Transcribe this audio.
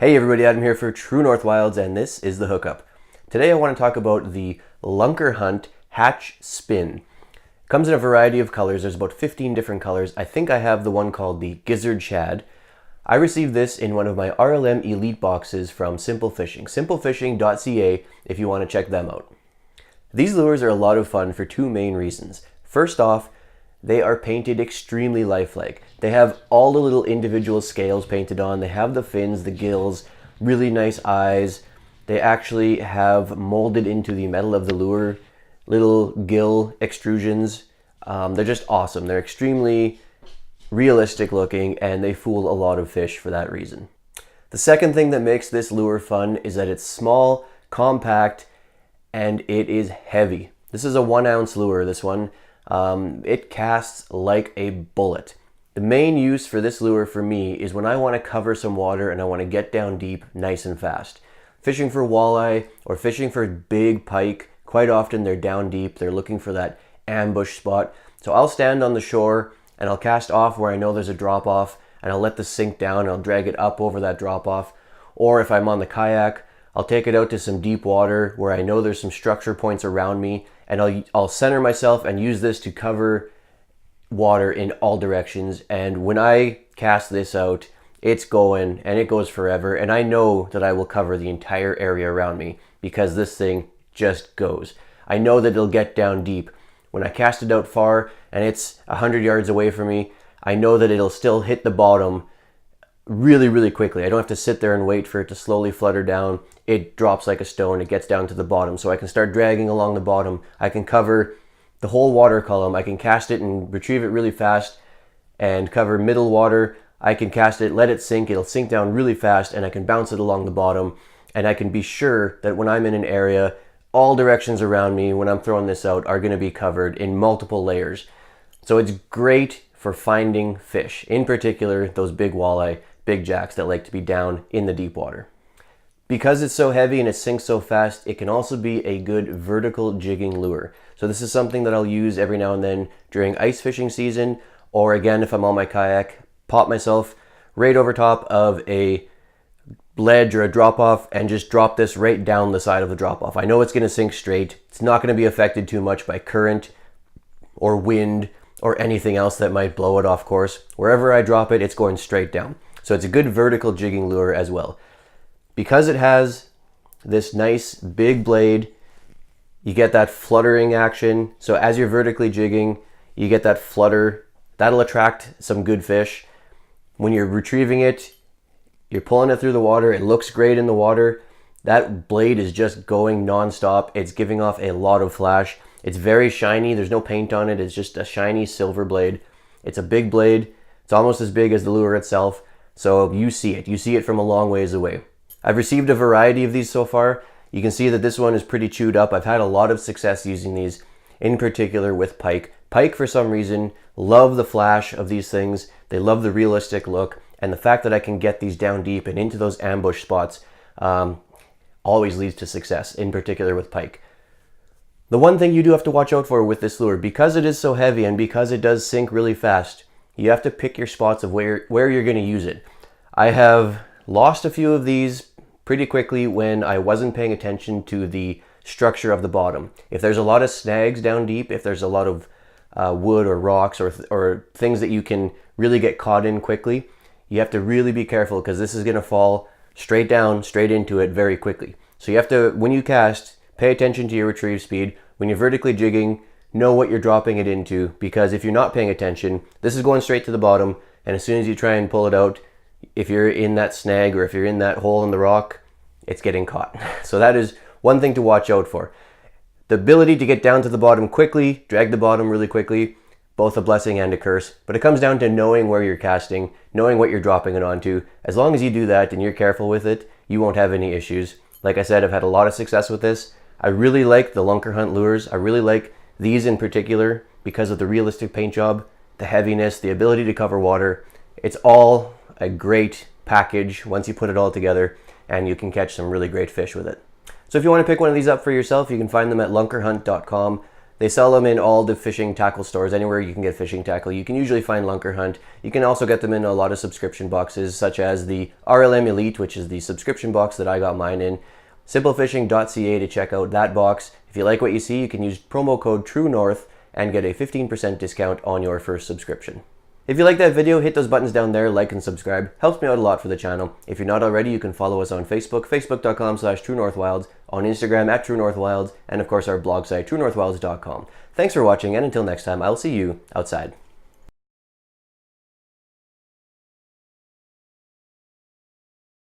Hey everybody, Adam here for True North Wilds, and this is the Hookup. Today I want to talk about the Lunkerhunt Hatch Spin. It comes in a variety of colors. There's about 15 different colors. I think I have the one called the Gizzard Shad. I received this in one of my RLM Elite boxes from Simple Fishing. Simplefishing.ca if you want to check them out. These lures are a lot of fun for two main reasons. First off, they are painted extremely lifelike. They have all the little individual scales painted on. They have the fins, the gills, really nice eyes. They actually have molded into the metal of the lure little gill extrusions. They're just awesome. They're extremely realistic looking, and they fool a lot of fish for that reason. The second thing that makes this lure fun is that it's small, compact, and it is heavy. This is a 1 ounce lure, this one. It casts like a bullet. The main use for this lure for me is when I want to cover some water and I want to get down deep nice and fast. Fishing for walleye or fishing for big pike, quite often they're down deep, they're looking for that ambush spot. So I'll stand on the shore and I'll cast off where I know there's a drop off, and I'll let the sink down and I'll drag it up over that drop off. Or if I'm on the kayak, I'll take it out to some deep water where I know there's some structure points around me, and I'll center myself and use this to cover water in all directions. And when I cast this out, it's going and it goes forever, and I know that I will cover the entire area around me because this thing just goes. I know that it'll get down deep. When I cast it out far and it's 100 yards away from me, I know that it'll still hit the bottom really, really quickly. I don't have to sit there and wait for it to slowly flutter down. It drops like a stone. It gets down to the bottom. So I can start dragging along the bottom. I can cover the whole water column. I can cast it and retrieve it really fast and cover middle water. I can cast it, let it sink. It'll sink down really fast, and I can bounce it along the bottom. And I can be sure that when I'm in an area, all directions around me when I'm throwing this out are going to be covered in multiple layers. So it's great for finding fish, in particular those big walleye, big jacks that like to be down in the deep water. Because it's so heavy and it sinks so fast, it can also be a good vertical jigging lure. So this is something that I'll use every now and then during ice fishing season, or again if I'm on my kayak, pop myself right over top of a ledge or a drop off and just drop this right down the side of the drop off. I know it's going to sink straight. It's not going to be affected too much by current or wind or anything else that might blow it off course. Wherever I drop it, it's going straight down. So it's a good vertical jigging lure as well. Because it has this nice big blade, you get that fluttering action. So as you're vertically jigging, you get that flutter. That'll attract some good fish. When you're retrieving it, you're pulling it through the water. It looks great in the water. That blade is just going nonstop. It's giving off a lot of flash. It's very shiny. There's no paint on it. It's just a shiny silver blade. It's a big blade. It's almost as big as the lure itself. So you see it. You see it from a long ways away. I've received a variety of these so far. You can see that this one is pretty chewed up. I've had a lot of success using these, in particular with pike. Pike, for some reason, love the flash of these things. They love the realistic look. And the fact that I can get these down deep and into those ambush spots always leads to success, in particular with pike. The one thing you do have to watch out for with this lure, because it is so heavy and because it does sink really fast, you have to pick your spots of where you're going to use it. I have lost a few of these pretty quickly when I wasn't paying attention to the structure of the bottom. If there's a lot of snags down deep, if there's a lot of wood or rocks or things that you can really get caught in quickly, you have to really be careful because this is going to fall straight down, straight into it very quickly. So you have to, when you cast, pay attention to your retrieve speed. When you're vertically jigging, know what you're dropping it into, because if you're not paying attention, this is going straight to the bottom, and as soon as you try and pull it out, if you're in that snag or if you're in that hole in the rock, it's getting caught. So that is one thing to watch out for. The ability to get down to the bottom quickly, drag the bottom really quickly, both a blessing and a curse, but it comes down to knowing where you're casting, knowing what you're dropping it onto. As long as you do that and you're careful with it, you won't have any issues. Like I said, I've had a lot of success with this. I really like the Lunkerhunt lures. I really like these in particular because of the realistic paint job, the heaviness, the ability to cover water. It's all a great package once you put it all together, and you can catch some really great fish with it. So if you want to pick one of these up for yourself, you can find them at lunkerhunt.com. They sell them in all the fishing tackle stores. Anywhere you can get fishing tackle, you can usually find Lunkerhunt. You can also get them in a lot of subscription boxes, such as the RLM Elite, which is the subscription box that I got mine in. Simplefishing.ca to check out that box. If you like what you see, you can use promo code TrueNorth and get a 15% discount on your first subscription. If you like that video, hit those buttons down there, like and subscribe. Helps me out a lot for the channel. If you're not already, you can follow us on Facebook, facebook.com/TrueNorthWilds, on Instagram @TrueNorthWilds, and of course our blog site, TrueNorthWilds.com. Thanks for watching, and until next time, I'll see you outside.